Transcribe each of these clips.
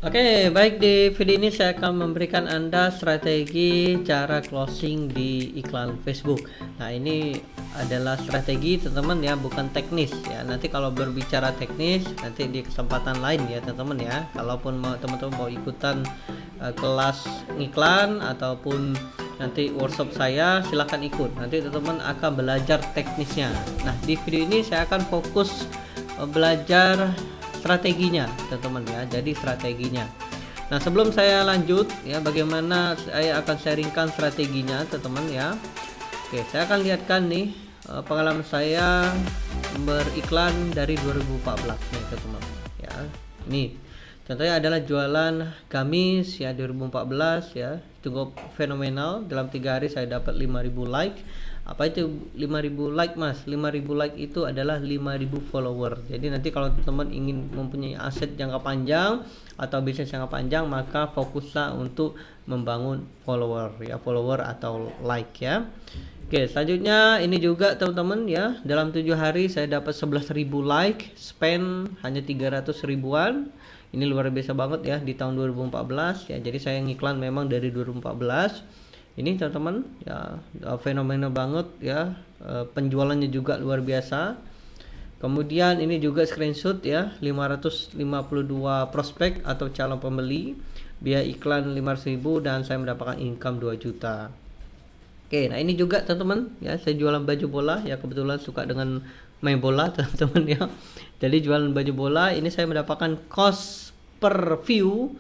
Oke, baik, di video ini saya akan memberikan Anda strategi cara closing di iklan Facebook. Nah, ini adalah strategi teman-teman ya, bukan teknis ya. Nanti kalau berbicara teknis nanti di kesempatan lain ya teman-teman ya. Kalaupun teman-teman mau ikutan kelas iklan ataupun nanti workshop saya, silahkan ikut. Nanti teman-teman akan belajar teknisnya. Nah, di video ini saya akan fokus belajar strateginya teman-teman ya. Jadi strateginya. Nah, sebelum saya lanjut ya, bagaimana saya akan sharingkan strateginya teman-teman ya. Oke, saya akan lihatkan nih pengalaman saya beriklan dari 2014 nih teman-teman ya. Nih contohnya adalah jualan gamis ya 2014 ya, cukup fenomenal. Dalam 3 hari saya dapat 5.000 like. Apa itu 5.000 like mas? 5.000 like itu adalah 5.000 follower. Jadi nanti kalau teman-teman ingin mempunyai aset jangka panjang atau bisnis jangka panjang, maka fokuslah untuk membangun follower ya, follower atau like ya. Oke, selanjutnya ini juga teman-teman ya, dalam 7 hari saya dapat 11.000 like, spend hanya 300 ribuan. Ini luar biasa banget ya di tahun 2014 ya. Jadi saya ngiklan memang dari 2014. Ini teman-teman ya, fenomenal banget ya, penjualannya juga luar biasa. Kemudian ini juga screenshot ya, 552 prospek atau calon pembeli, biaya iklan 500.000 dan saya mendapatkan income 2 juta. Oke, nah ini juga teman-teman ya, saya jualan baju bola ya, kebetulan suka dengan main bola teman-teman ya. Jadi jualan baju bola ini saya mendapatkan cost per view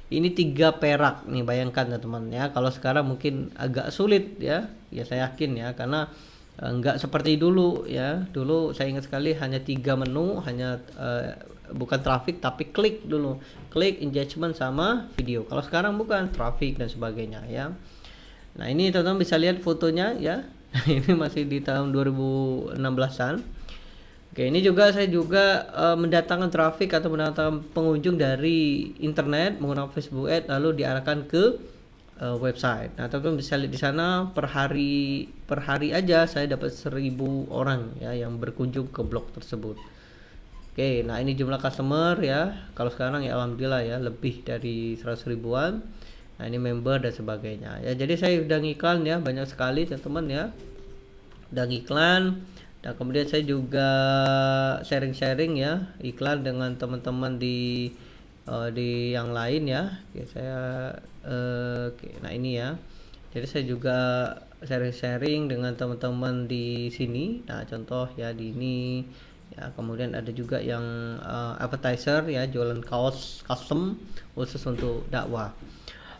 ini 3 perak nih, bayangkan teman-teman ya. Kalau sekarang mungkin agak sulit ya, ya saya yakin ya, karena enggak seperti dulu ya. Dulu saya ingat sekali hanya 3 menu, hanya bukan traffic tapi klik dulu, klik, engagement sama video. Kalau sekarang bukan traffic dan sebagainya ya. Nah ini teman-teman bisa lihat fotonya ya. Ini masih di tahun 2016an. Oke, ini juga saya juga mendatangkan traffic atau mendatangkan pengunjung dari internet menggunakan Facebook Ads lalu diarahkan ke website. Nah, teman-teman bisa lihat di sana per hari aja saya dapat 1.000 orang ya yang berkunjung ke blog tersebut. Oke, nah ini jumlah customer ya. Kalau sekarang ya alhamdulillah ya lebih dari 100 ribuan. Nah, ini member dan sebagainya. Ya, jadi saya udah ngiklan ya banyak sekali teman-teman ya. Udah ngiklan. Nah, kemudian saya juga sharing-sharing ya iklan dengan teman-teman di yang lain ya. Oke, saya nah ini ya. Jadi saya juga sharing-sharing dengan teman-teman di sini. Nah, contoh ya di ini ya. Kemudian ada juga yang advertiser ya, jualan kaos custom khusus untuk dakwah.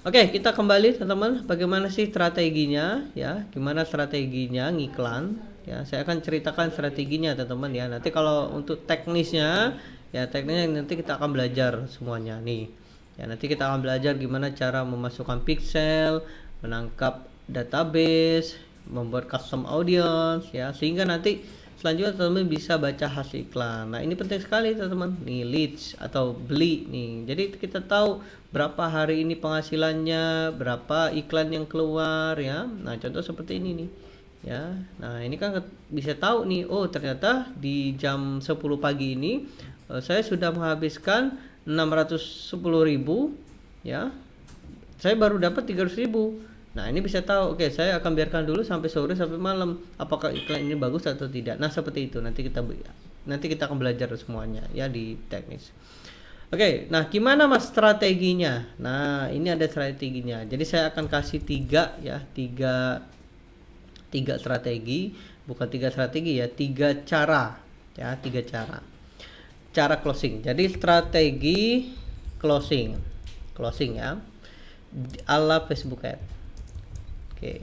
Oke, kita kembali teman-teman, bagaimana sih strateginya ya? Gimana strateginya ngiklan? Ya, saya akan ceritakan strateginya teman-teman ya. Nanti kalau untuk teknisnya ya, teknisnya nanti kita akan belajar semuanya nih. Ya, nanti kita akan belajar gimana cara memasukkan pixel, menangkap database, membuat custom audience ya, sehingga nanti selanjutnya teman-teman bisa baca hasil iklan. Nah, ini penting sekali teman-teman. Nih leads atau beli nih. Jadi kita tahu berapa hari ini penghasilannya, berapa iklan yang keluar ya. Nah, contoh seperti ini nih. Ya, nah ini kan bisa tahu nih, oh ternyata di jam 10 pagi ini saya sudah menghabiskan 610.000 ya, saya baru dapat 300.000. Nah ini bisa tahu, oke saya akan biarkan dulu sampai sore sampai malam, apakah iklan ini bagus atau tidak. Nah seperti itu nanti kita akan belajar semuanya ya di teknis. Oke, nah gimana mas strateginya? Nah ini ada strateginya. Jadi saya akan kasih tiga strategi, bukan 3 strategi ya, 3 cara ya, 3 cara closing. Jadi strategi closing ya ala Facebook Ads. Oke,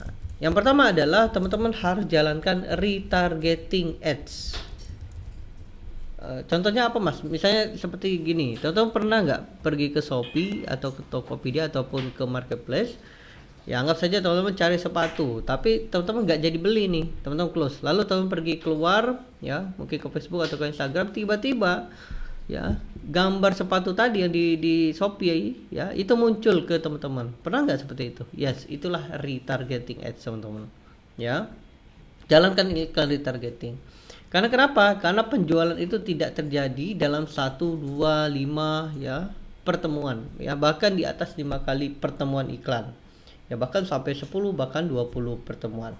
nah yang pertama adalah teman-teman harus jalankan retargeting ads. Contohnya apa mas? Misalnya seperti gini, teman-teman pernah nggak pergi ke Shopee atau ke Tokopedia ataupun ke marketplace? Ya anggap saja teman-teman cari sepatu, tapi teman-teman nggak jadi beli nih, teman-teman close. Lalu teman pergi keluar ya, mungkin ke Facebook atau ke Instagram, tiba-tiba ya gambar sepatu tadi yang di Shopee ya itu muncul ke teman-teman. Pernah nggak seperti itu? Yes, itulah retargeting ads teman-teman. Ya, jalankan iklan retargeting. Karena kenapa? Karena penjualan itu tidak terjadi dalam 1, 2, 5 ya pertemuan ya, bahkan di atas 5 kali pertemuan iklan. Ya bahkan sampai 10 bahkan 20 pertemuan.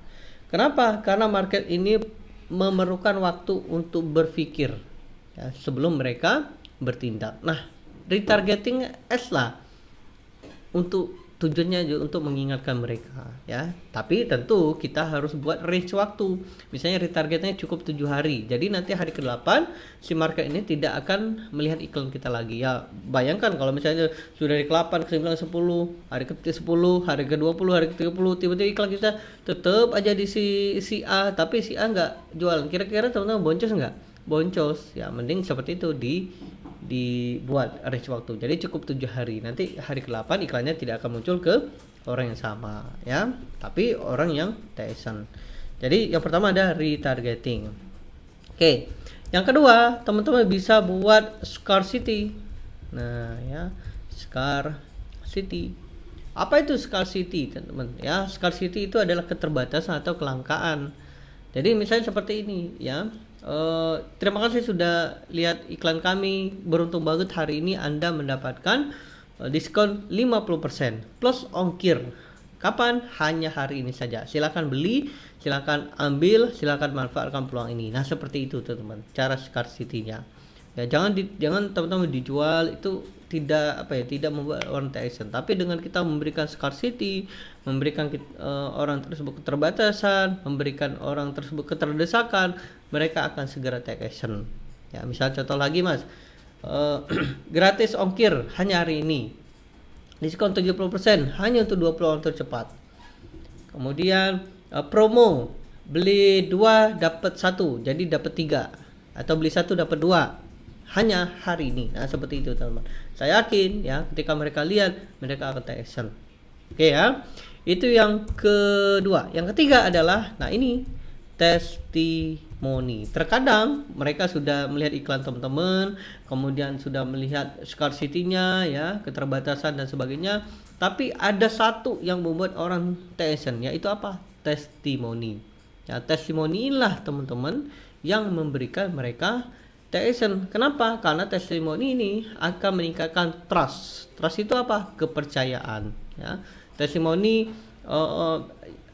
Kenapa? Karena market ini memerlukan waktu untuk berpikir ya, sebelum mereka bertindak. Nah, retargeting ads lah untuk tujuannya untuk mengingatkan mereka ya. Tapi tentu kita harus buat range waktu. Misalnya retargetnya cukup 7 hari. Jadi nanti hari ke-8 si market ini tidak akan melihat iklan kita lagi. Ya, bayangkan kalau misalnya sudah dari ke-8 ke-9 ke-10, hari ke-10, hari ke-20, hari ke-30 tiba-tiba iklan kita tetap aja di si A, tapi si A nggak jualan. Kira-kira teman-teman boncos nggak? Boncos. Ya, mending seperti itu dibuat range waktu. Jadi cukup 7 hari. Nanti hari ke-8 iklannya tidak akan muncul ke orang yang sama ya, tapi orang yang TSN. Jadi yang pertama ada retargeting. Oke. Yang kedua, teman-teman bisa buat scarcity. Nah, ya, scarcity. Apa itu scarcity, teman-teman? Ya, scarcity itu adalah keterbatasan atau kelangkaan. Jadi misalnya seperti ini ya. Terima kasih sudah lihat iklan kami. Beruntung banget hari ini Anda mendapatkan diskon 50% plus ongkir. Kapan? Hanya hari ini saja. Silakan beli, silakan ambil, silakan manfaatkan peluang ini. Nah, seperti itu teman-teman, cara scarcity-nya. Ya, jangan teman-teman dijual itu tidak membuat orang TSN, tapi dengan kita memberikan scarcity, memberikan orang tersebut keterbatasan, memberikan orang tersebut keterdesakan, mereka akan segera take action. Ya, misal contoh lagi Mas, gratis ongkir hanya hari ini, diskon 70% hanya untuk 20 orang tercepat. Kemudian promo beli 2 dapat 1, jadi dapat 3, atau beli 1 dapat 2 hanya hari ini. Nah, seperti itu teman-teman. Saya yakin ya ketika mereka lihat, mereka akan take action. Oke ya. Itu yang kedua. Yang ketiga adalah nah ini testimoni. Terkadang mereka sudah melihat iklan teman-teman, kemudian sudah melihat scarcity-nya ya, keterbatasan dan sebagainya, tapi ada satu yang membuat orang take action, yaitu apa? Testimoni. Ya, testimoni inilah teman-teman yang memberikan mereka TSN. Kenapa? Karena testimoni ini akan meningkatkan trust. Trust itu apa? Kepercayaan. Ya. Testimoni,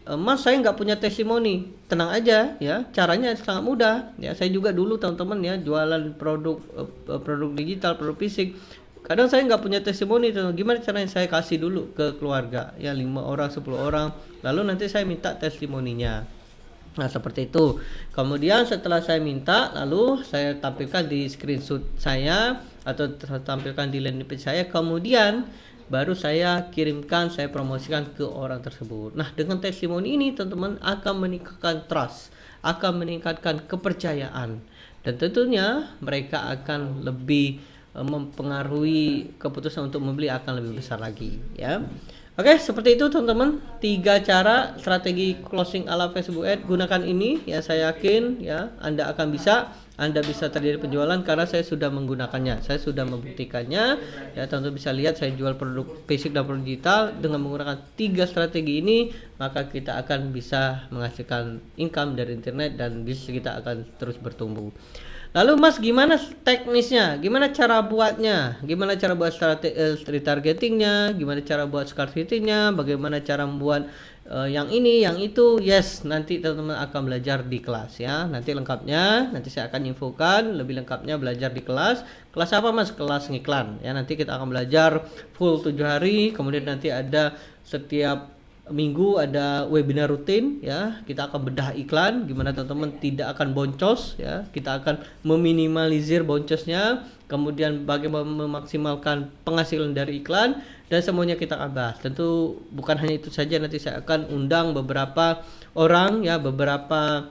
Mas saya nggak punya testimoni. Tenang aja, ya. Caranya sangat mudah. Ya, saya juga dulu teman-teman ya jualan produk digital, produk fisik. Kadang saya nggak punya testimoni. Gimana caranya? Saya kasih dulu ke keluarga, ya 5 orang, 10 orang. Lalu nanti saya minta testimoninya. Nah, seperti itu. Kemudian setelah saya minta, lalu saya tampilkan di screenshot saya atau tampilkan di landing page saya. Kemudian baru saya kirimkan, saya promosikan ke orang tersebut. Nah, dengan testimoni ini teman-teman akan meningkatkan trust, akan meningkatkan kepercayaan, dan tentunya mereka akan lebih mempengaruhi keputusan untuk membeli akan lebih besar lagi ya. Oke, seperti itu teman-teman, 3 cara strategi closing ala Facebook Ad. Gunakan ini ya, saya yakin ya Anda bisa terjadi penjualan karena saya sudah menggunakannya. Saya sudah membuktikannya. Ya, teman-teman bisa lihat saya jual produk basic dan produk digital dengan menggunakan 3 strategi ini, maka kita akan bisa menghasilkan income dari internet dan bisnis kita akan terus bertumbuh. Lalu Mas, gimana teknisnya? Gimana cara buatnya? Gimana cara buat retargetingnya? Gimana cara buat scarcity-nya? Bagaimana cara membuat yang ini, yang itu? Yes, nanti teman-teman akan belajar di kelas ya. Nanti lengkapnya, nanti saya akan infokan lebih lengkapnya belajar di kelas. Kelas apa Mas? Kelas ngiklan ya. Nanti kita akan belajar full 7 hari. Kemudian nanti ada setiap minggu ada webinar rutin ya, kita akan bedah iklan gimana teman-teman tidak akan boncos ya, kita akan meminimalisir boncosnya, kemudian bagaimana memaksimalkan penghasilan dari iklan, dan semuanya kita akan bahas. Tentu bukan hanya itu saja, nanti saya akan undang beberapa orang ya, beberapa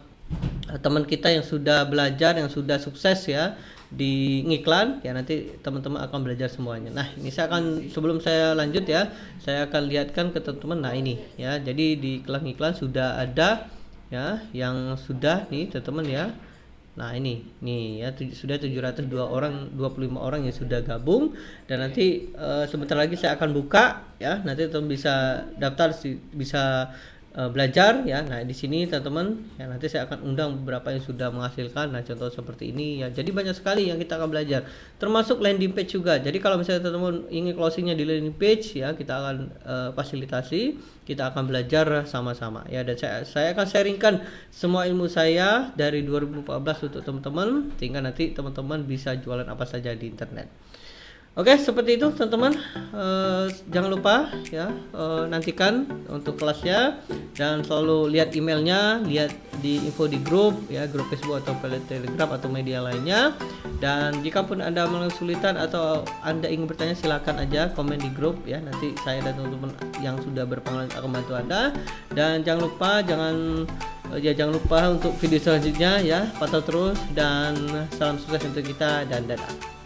teman kita yang sudah belajar, yang sudah sukses ya di ngiklan ya, nanti teman-teman akan belajar semuanya. Nah, ini sebelum saya lanjut ya, saya akan lihatkan ke teman-teman. Nah, ini ya, jadi di kelas ngiklan sudah ada ya yang sudah nih teman-teman ya. Nah, ini nih ya, sudah 702 orang, 25 orang yang sudah gabung, dan nanti sebentar lagi saya akan buka ya, nanti teman bisa daftar, bisa belajar ya. Nah, di sini teman-teman ya, nanti saya akan undang beberapa yang sudah menghasilkan. Nah, contoh seperti ini ya. Jadi banyak sekali yang kita akan belajar, termasuk landing page juga. Jadi kalau misalnya teman-teman ingin closingnya di landing page ya, kita akan fasilitasi, kita akan belajar sama-sama ya. Dan saya akan sharingkan semua ilmu saya dari 2014 untuk teman-teman, sehingga nanti teman-teman bisa jualan apa saja di internet. Oke, seperti itu teman-teman. Jangan lupa ya, nantikan untuk kelasnya, dan selalu lihat emailnya, lihat di info di grup ya, grup Facebook atau Telegram atau media lainnya. Dan jika pun Anda mengalami kesulitan atau Anda ingin bertanya, silakan aja komen di grup ya. Nanti saya dan teman-teman yang sudah berpengalaman akan bantu Anda. Dan jangan lupa untuk video selanjutnya ya, pantau terus, dan salam sukses untuk kita, dan dadah.